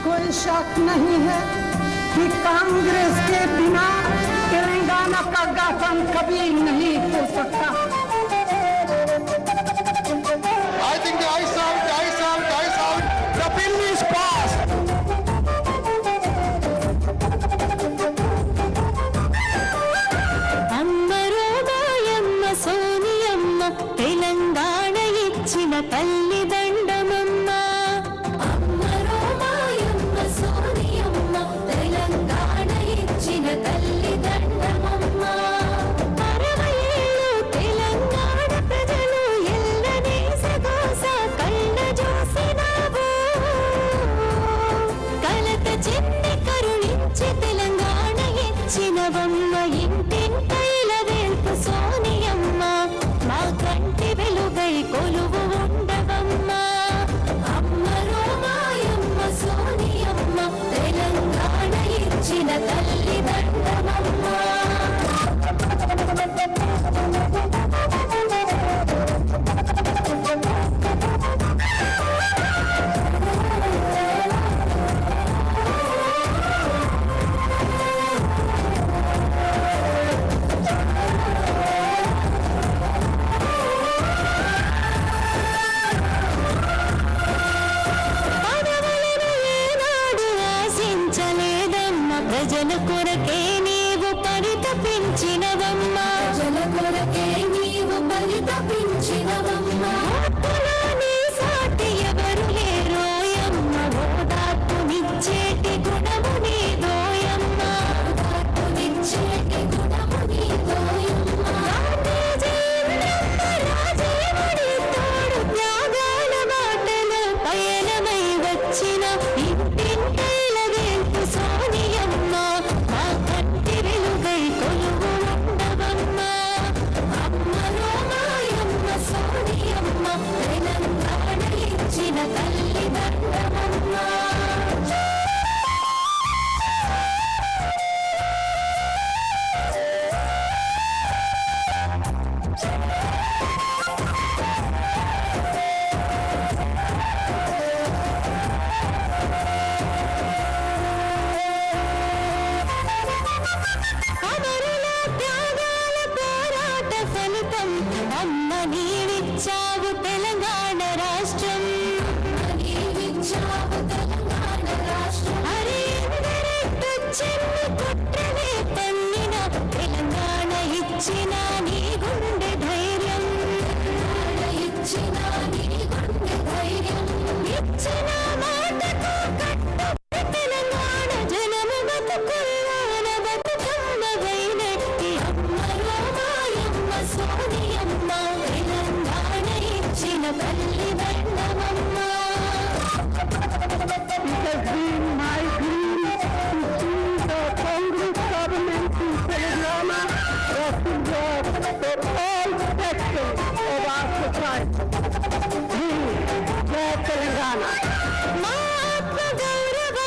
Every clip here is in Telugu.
कोई शक नहीं है कि कांग्रेस के बिना तेलंगाना का गठन कभी नहीं हो सकता। I think the ayes out. The bill is passed. అమ్మరో మాయమ్మ సోనియమ్మ తెలంగాణ ఇచ్చిన తల్లి దండమమ్మ. అమ్మరో మాయమ్మ సోనియమ్మ తెలంగాణ ఇచ్చిన తల్లి దండమమ్మ. 60 ఏళ్ళు తెలంగాణ ప్రజలు ఎల్లని సగోస కళ్ళ చూసినావు. కలత చెంది కరుణించి తెలంగాణ ఇచ్చినవమ్మ. ఇంటింటైల వెల్పు సోనియమ్మ మా కంటి వెలుగై కొలువు ఉండవమ్మ. అమ్మరో మాయమ్మ సోనియమ్మ తెలంగాణ ఇచ్చిన తల్లి దండమమ్మ. పదవులను ఏనాడు ఆశించలేదమ్మ. ప్రజల కొరకే నీవు పరితపించినవమ్మ. ప్రజల కొరకే నీవు పరితపించినవమ్మ. హక్కులో నీ సాటి ఎవరు లేరోయమ్మ. ఓదార్పునిచ్చేటి గుణము నీదోయమ్మ. ఓదార్పునిచ్చేటి గుణము నీదోయమ్మ. గాంధీజీ ఉన్నంత రాజీవుడి తోడు త్యాగాల బాటలో పయనమై వచ్చిన ఇంటింటైల వేల్పు సోనియమ్మ మా కంటి వెలుగై కొలువు ఉండవమ్మ. అమ్మరో మాయమ్మ సోనియమ్మ తెలంగాణ ఇచ్చిన తల్లి దండమమ్మ. అమరుల త్యాగాల పోరాట ఫలితం అమ్మ నీవిచ్చావు తెలంగాణ రాష్ట్రం. నీవిచ్చావు తెలంగాణ రాష్ట్రం. అరే ఎందరెట్టొచ్చెన్ని కుట్రనే పన్నిన తెలంగాణ ఇచ్చిన నీ గుండె ధైర్యం. ఇచ్చిన నీ గుండె ధైర్యం. ఇచ్చిన మాటకు కట్టుబడి తెలంగాణ జనము బతుకుల్లోన బతుకమ్మవైనట్టి. అమ్మరో మాయమ్మ సోనియమ్మ తెలంగాణ ఇచ్చిన తల్లి దండమమ్మ. It has been my dream to see the Congress government in Telangana represent for all sections of our society. We, Jai Telangana. మా ఆత్మ గౌరవ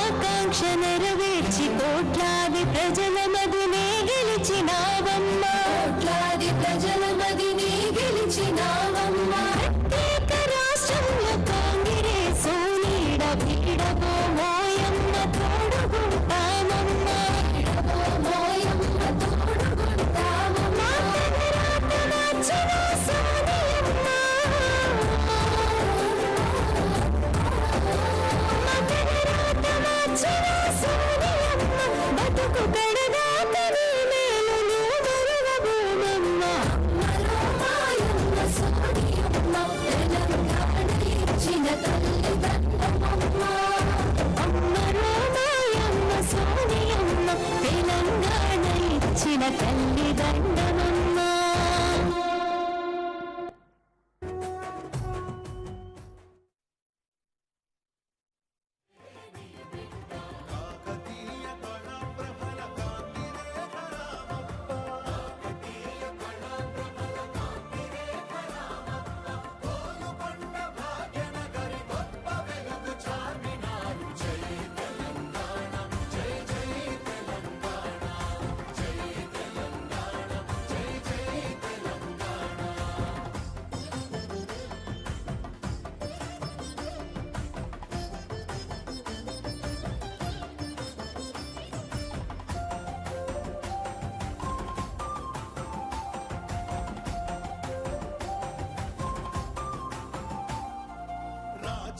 ఆకాంక్ష నెరవేర్చి కోట్లాది ప్రజల మదినే గెలిచినావమ్మ. కోట్లాది ప్రజల మదినే గెలిచినావమ్మ. ప్రత్యేక రాష్ట్రంలో కాంగ్రెస్ నీడ వీడబో మోయమ్మ తోడుగుంటామమ్మ. వీడబో మోయమ్మ తోడుగుంటామమ్మ. రాత మార్చిన సోనియమ్మ. మగధరాత మార్చిన సోనియమ్మ. బతుకు గడగా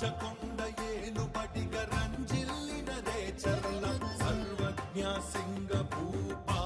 రాచకొండ ఏలుబడిగ రంజిల్లిన రేచర్ల సర్వజ్ఞ సింగ భూపా